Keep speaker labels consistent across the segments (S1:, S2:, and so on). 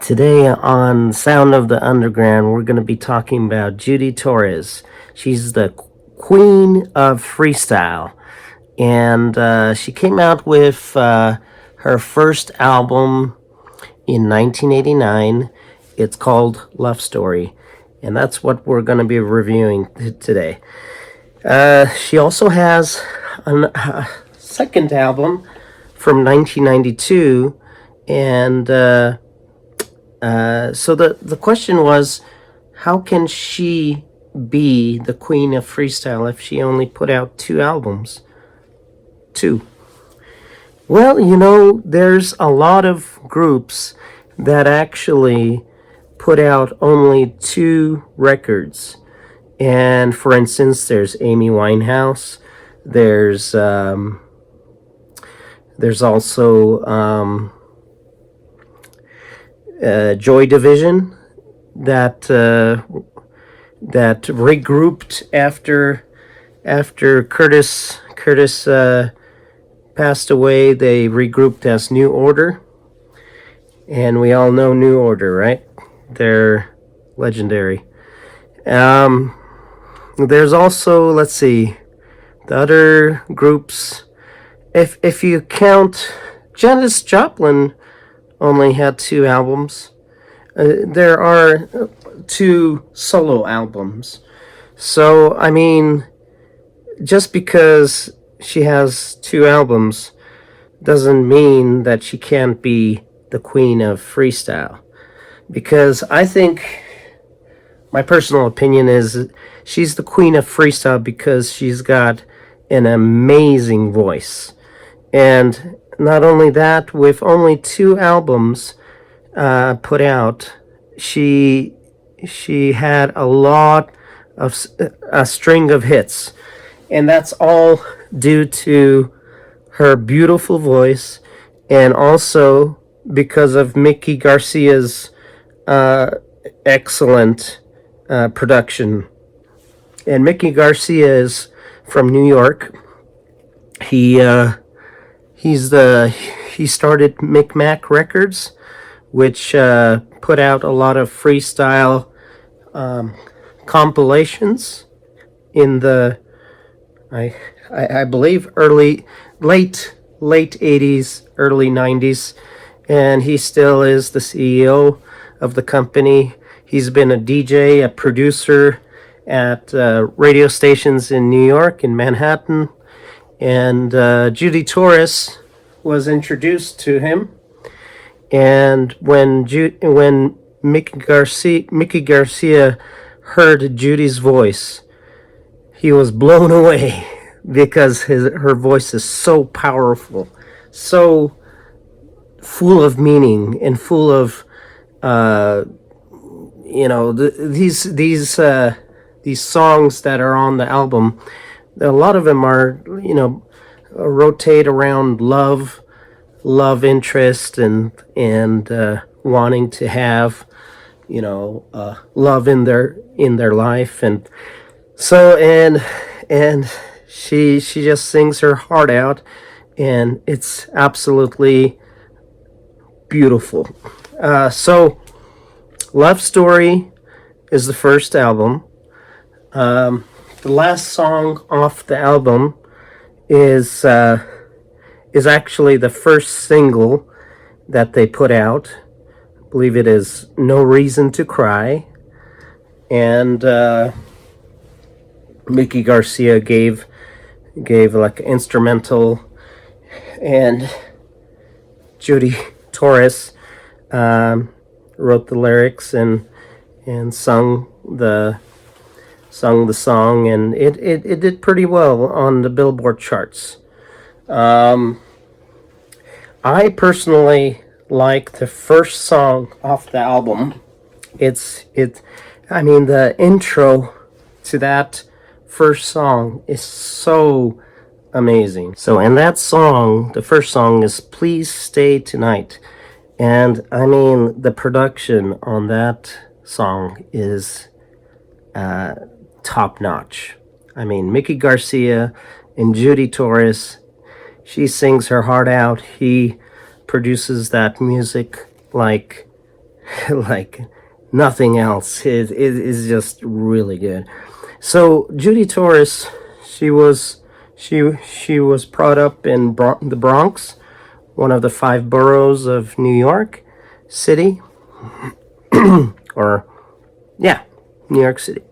S1: Today on Sound of the Underground, we're going to be talking about Judy Torres. She's the queen of freestyle, and she came out with her first album in 1989. It's called Love Story, and that's what we're going to be reviewing today. She also has a second album from 1992, and so the question was, how can she be the queen of freestyle if she only put out two albums? Two. Well, there's a lot of groups that actually put out only two records. And for instance, there's Amy Winehouse. There's also Joy Division that regrouped after Curtis passed away. They regrouped as New Order, and we all know New Order, right? They're legendary. There's also, let's see, the other groups. If you count, Janis Joplin only had two albums. There are two solo albums. So, I mean, just because she has two albums doesn't mean that she can't be the queen of freestyle. Because I think, my personal opinion is, she's the queen of freestyle because she's got an amazing voice. And not only that, with only two albums put out, she had a string of hits, and that's all due to her beautiful voice, and also because of Mickey Garcia's excellent production. And Mickey Garcia is from New York. He started MicMac Records, which put out a lot of freestyle compilations in the I believe late 80s, early 90s, and he still is the CEO of the company. He's been a DJ, a producer at radio stations in New York, in Manhattan. And Judy Torres was introduced to him, and when Mickey Garcia heard Judy's voice, he was blown away because her voice is so powerful, so full of meaning, and full of these songs that are on the album. A lot of them are, rotate around love interest, and wanting to have, love in their life, and so and she just sings her heart out, and it's absolutely beautiful. So, Love Story is the first album. The last song off the album is actually the first single that they put out. I believe it is No Reason to Cry. And Mickey Garcia gave like instrumental, and Judy Torres wrote the lyrics and sung the song, and it did pretty well on the Billboard charts. I personally like the first song off the album. The intro to that first song is so amazing. So, and that song, the first song, is Please Stay Tonight. And the production on that song is top notch. Mickey Garcia and Judy Torres, she sings her heart out. He produces that music like like nothing else. It is just really good. So Judy Torres, she was brought up in the Bronx, one of the 5 boroughs of New York City, or yeah, New York City.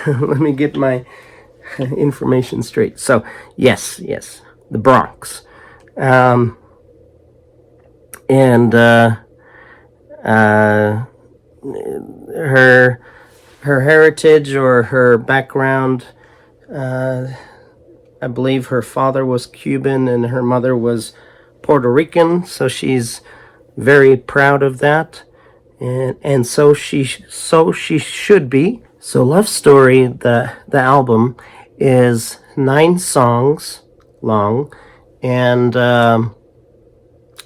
S1: Let me get my information straight. So yes, the Bronx, and her heritage or her background. I believe her father was Cuban and her mother was Puerto Rican, so she's very proud of that, and so she should be. So Love Story, the album, is 9 songs long, and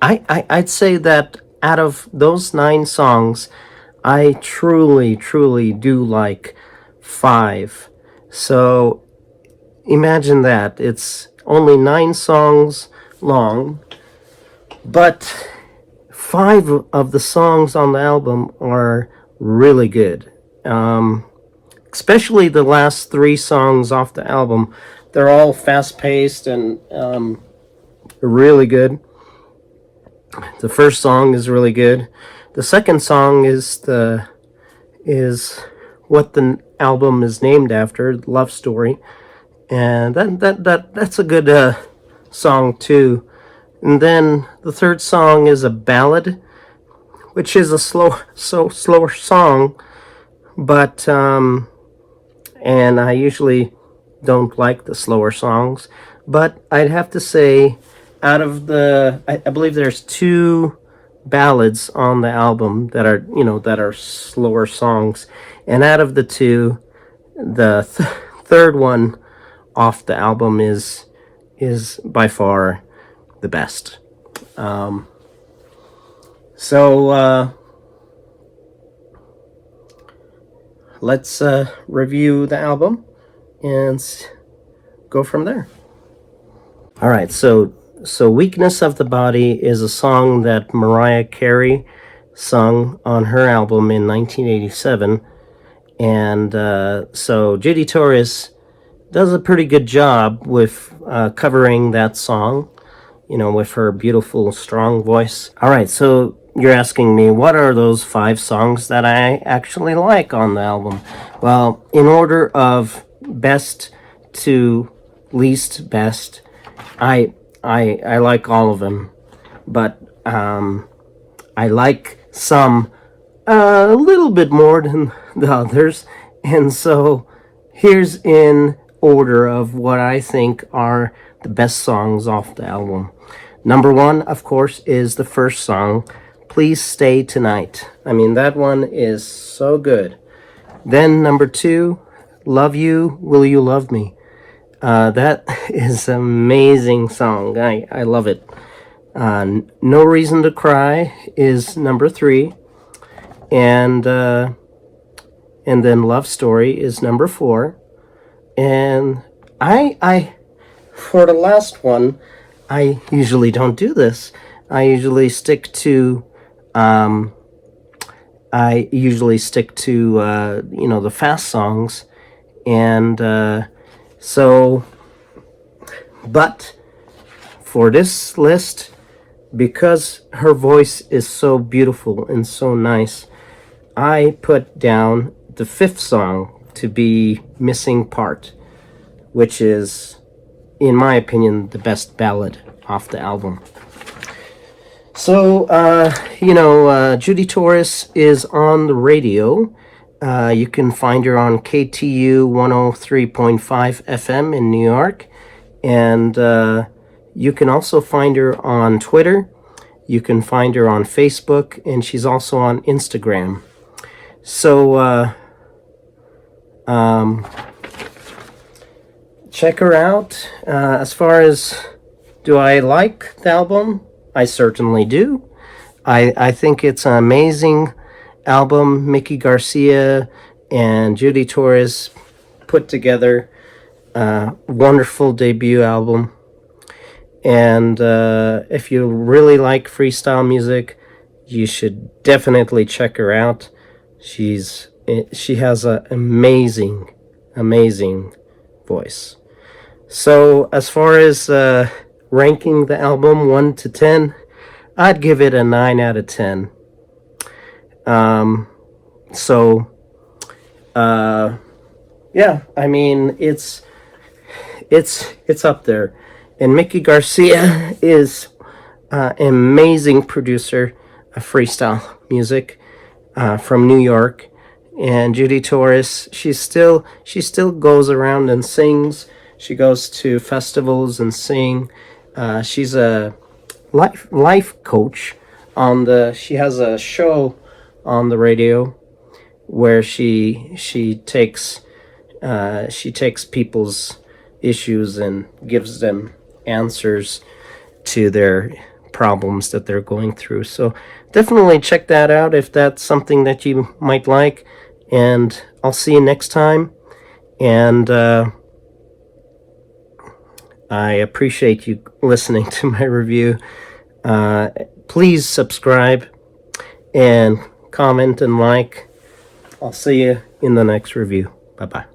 S1: I'd say that out of those 9 songs, I truly do like 5. So imagine that. It's only 9 songs long, but 5 of the songs on the album are really good. Especially the last 3 songs off the album. They're all fast-paced and really good. The first song is really good. The second song is what the album is named after, Love Story, and that's a good song too. And then the third song is a ballad, which is a slower song, but and I usually don't like the slower songs, but I'd have to say, out of the, I believe there's 2 ballads on the album that are slower songs, and out of the 2, the third one off the album is by far the best. So let's review the album and go from there. All right, so Weakness of the Body is a song that Mariah Carey sung on her album in 1987, and so Judy Torres does a pretty good job with covering that song, with her beautiful, strong voice. All right, so you're asking me, what are those 5 songs that I actually like on the album? Well, in order of best to least best, I like all of them, but I like some a little bit more than the others, and so here's in order of what I think are the best songs off the album. Number 1, of course, is the first song, Please Stay Tonight. I mean, that one is so good. Then number 2, Love You, Will You Love Me? That is an amazing song. I love it. No Reason to Cry is number 3, and then Love Story is number 4. And I for the last one, I usually don't do this. I usually stick to the fast songs, and so, but for this list, because her voice is so beautiful and so nice, I put down the 5th song to be Missing Part, which is, in my opinion, the best ballad off the album. So, Judy Torres is on the radio. You can find her on KTU 103.5 FM in New York. And you can also find her on Twitter. You can find her on Facebook. And she's also on Instagram. So, check her out. As far as, do I like the album? I certainly do. I think it's an amazing album. Mickey Garcia and Judy Torres put together a wonderful debut album. And if you really like freestyle music, you should definitely check her out. She has an amazing voice. So as far as ranking the album 1 to 10, I'd give it a 9 out of 10. So yeah, I mean, it's up there. And Mickey Garcia is an amazing producer of freestyle music from New York. And Judy Torres, she still goes around and sings. She goes to festivals and sing. She's a life coach she has a show on the radio where she takes people's issues and gives them answers to their problems that they're going through. So definitely check that out if that's something that you might like. And I'll see you next time. And I appreciate you listening to my review. Please subscribe and comment and like. I'll see you in the next review. Bye-bye.